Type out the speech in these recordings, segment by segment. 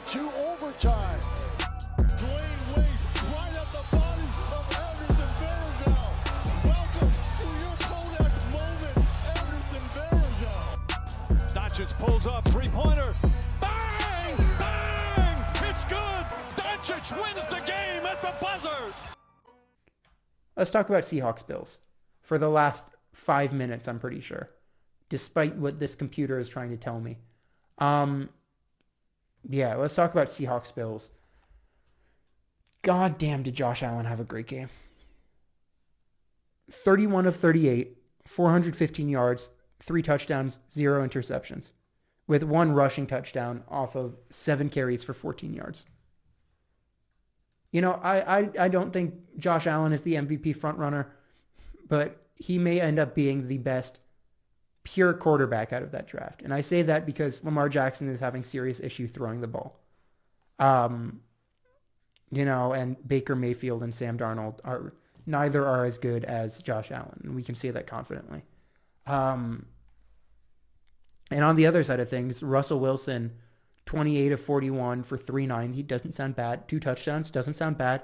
to overtime. Dwayne Wade right at the body of Anderson Varejao. Welcome to your Kodak moment, Anderson Varejao. Doncic pulls up, three-pointer. Bang! Bang! It's good! Doncic wins the game at the buzzer! Let's talk about Seahawks-Bills for the last 5 minutes, I'm pretty sure, despite what this computer is trying to tell me. Yeah, let's talk about Seahawks-Bills. God damn, did Josh Allen have a great game. 31 of 38, 415 yards, 3 touchdowns, 0 interceptions, with 1 rushing touchdown off of 7 carries for 14 yards. You know, I don't think Josh Allen is the MVP frontrunner, but he may end up being the best pure quarterback out of that draft. And I say that because Lamar Jackson is having serious issue throwing the ball. You know, and Baker Mayfield and Sam Darnold neither are as good as Josh Allen, and we can say that confidently. And on the other side of things, Russell Wilson, 28 of 41 for 390. He doesn't sound bad. 2 touchdowns, doesn't sound bad.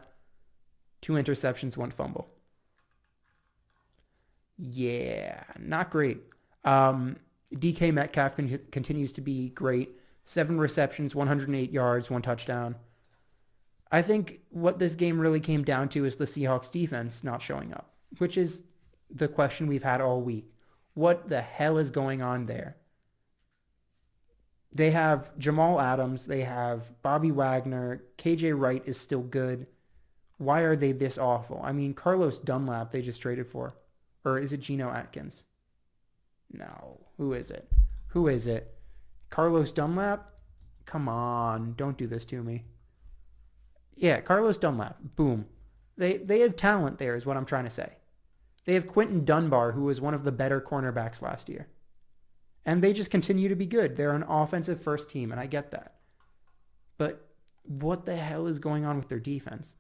2 interceptions, 1 fumble. Yeah, not great. DK Metcalf continues to be great. 7 receptions, 108 yards, 1 touchdown. I think what this game really came down to is the Seahawks defense not showing up, which is the question we've had all week. What the hell is going on there? They have Jamal Adams. They have Bobby Wagner. KJ Wright is still good. Why are they this awful? I mean, Carlos Dunlap they just traded for. Or is it Geno Atkins? No. Who is it? Who is it? Carlos Dunlap? Come on. Don't do this to me. Yeah, Carlos Dunlap. Boom. They have talent there is what I'm trying to say. They have Quentin Dunbar, who was one of the better cornerbacks last year. And they just continue to be good. They're an offensive first team, and I get that. But what the hell is going on with their defense?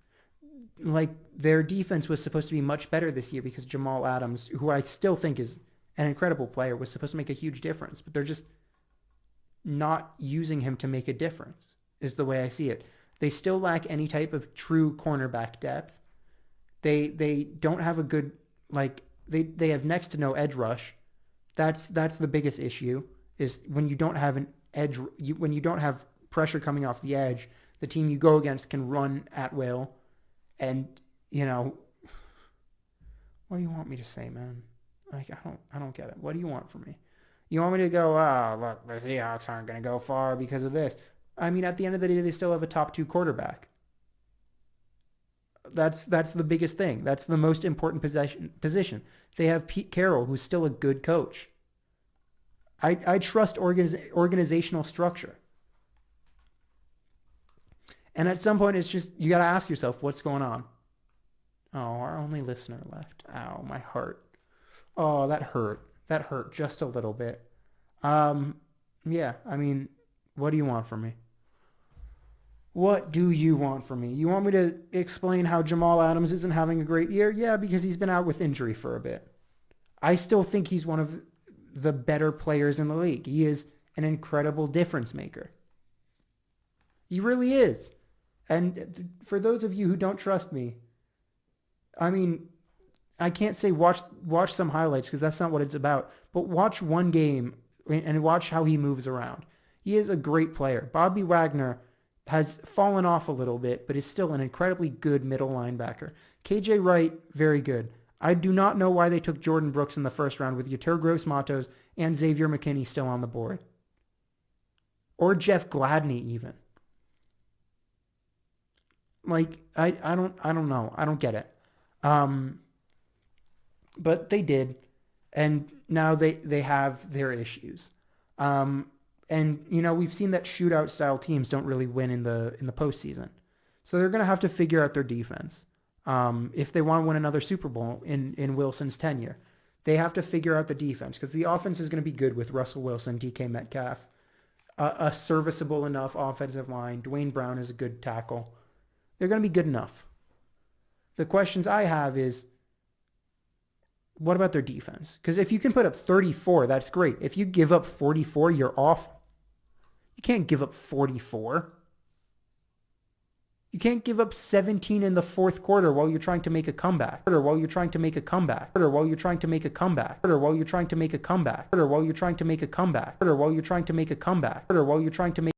Like, their defense was supposed to be much better this year because Jamal Adams, who I still think is an incredible player, was supposed to make a huge difference. But they're just not using him to make a difference, is the way I see it. They still lack any type of true cornerback depth. They don't have a good, like, they have next to no edge rush. That's the biggest issue, is when you don't have an edge, when you don't have pressure coming off the edge, the team you go against can run at will. And, you know, what do you want me to say, man? Like, I don't get it. What do you want from me? You want me to go, look, the Seahawks aren't going to go far because of this. I mean, at the end of the day, they still have a top 2 quarterback. That's the biggest thing. That's the most important position. They have Pete Carroll, who's still a good coach. I trust organizational structure. And at some point, it's just, you got to ask yourself, what's going on? Oh, our only listener left. Ow, my heart. Oh, that hurt. That hurt just a little bit. Yeah, I mean, what do you want from me? What do you want from me? You want me to explain how Jamal Adams isn't having a great year? Yeah, because he's been out with injury for a bit. I still think he's one of the better players in the league. He is an incredible difference maker. He really is. And for those of you who don't trust me, I mean, I can't say watch some highlights because that's not what it's about. But watch one game and watch how he moves around. He is a great player. Bobby Wagner has fallen off a little bit, but is still an incredibly good middle linebacker. KJ Wright, very good. I do not know why they took Jordan Brooks in the first round with Yetur Gross-Matos and Xavier McKinney still on the board. Or Jeff Gladney even. Like, I don't know. I don't get it. But they did, and now they have their issues. And, you know, we've seen that shootout-style teams don't really win in the postseason. So they're going to have to figure out their defense. If they want to win another Super Bowl in Wilson's tenure, they have to figure out the defense because the offense is going to be good with Russell Wilson, DK Metcalf, a serviceable enough offensive line. Dwayne Brown is a good tackle. They're going to be good enough. The questions I have is, what about their defense? Because if you can put up 34, that's great. If you give up 44, you're awful. You can't give up 44. You can't give up 17 in the fourth quarter while you're trying to make a comeback. While you're trying to make a comeback. While you're trying to make a comeback. While you're trying to make a comeback. While you're trying to make a comeback. While you're trying to make a comeback. While you're trying to make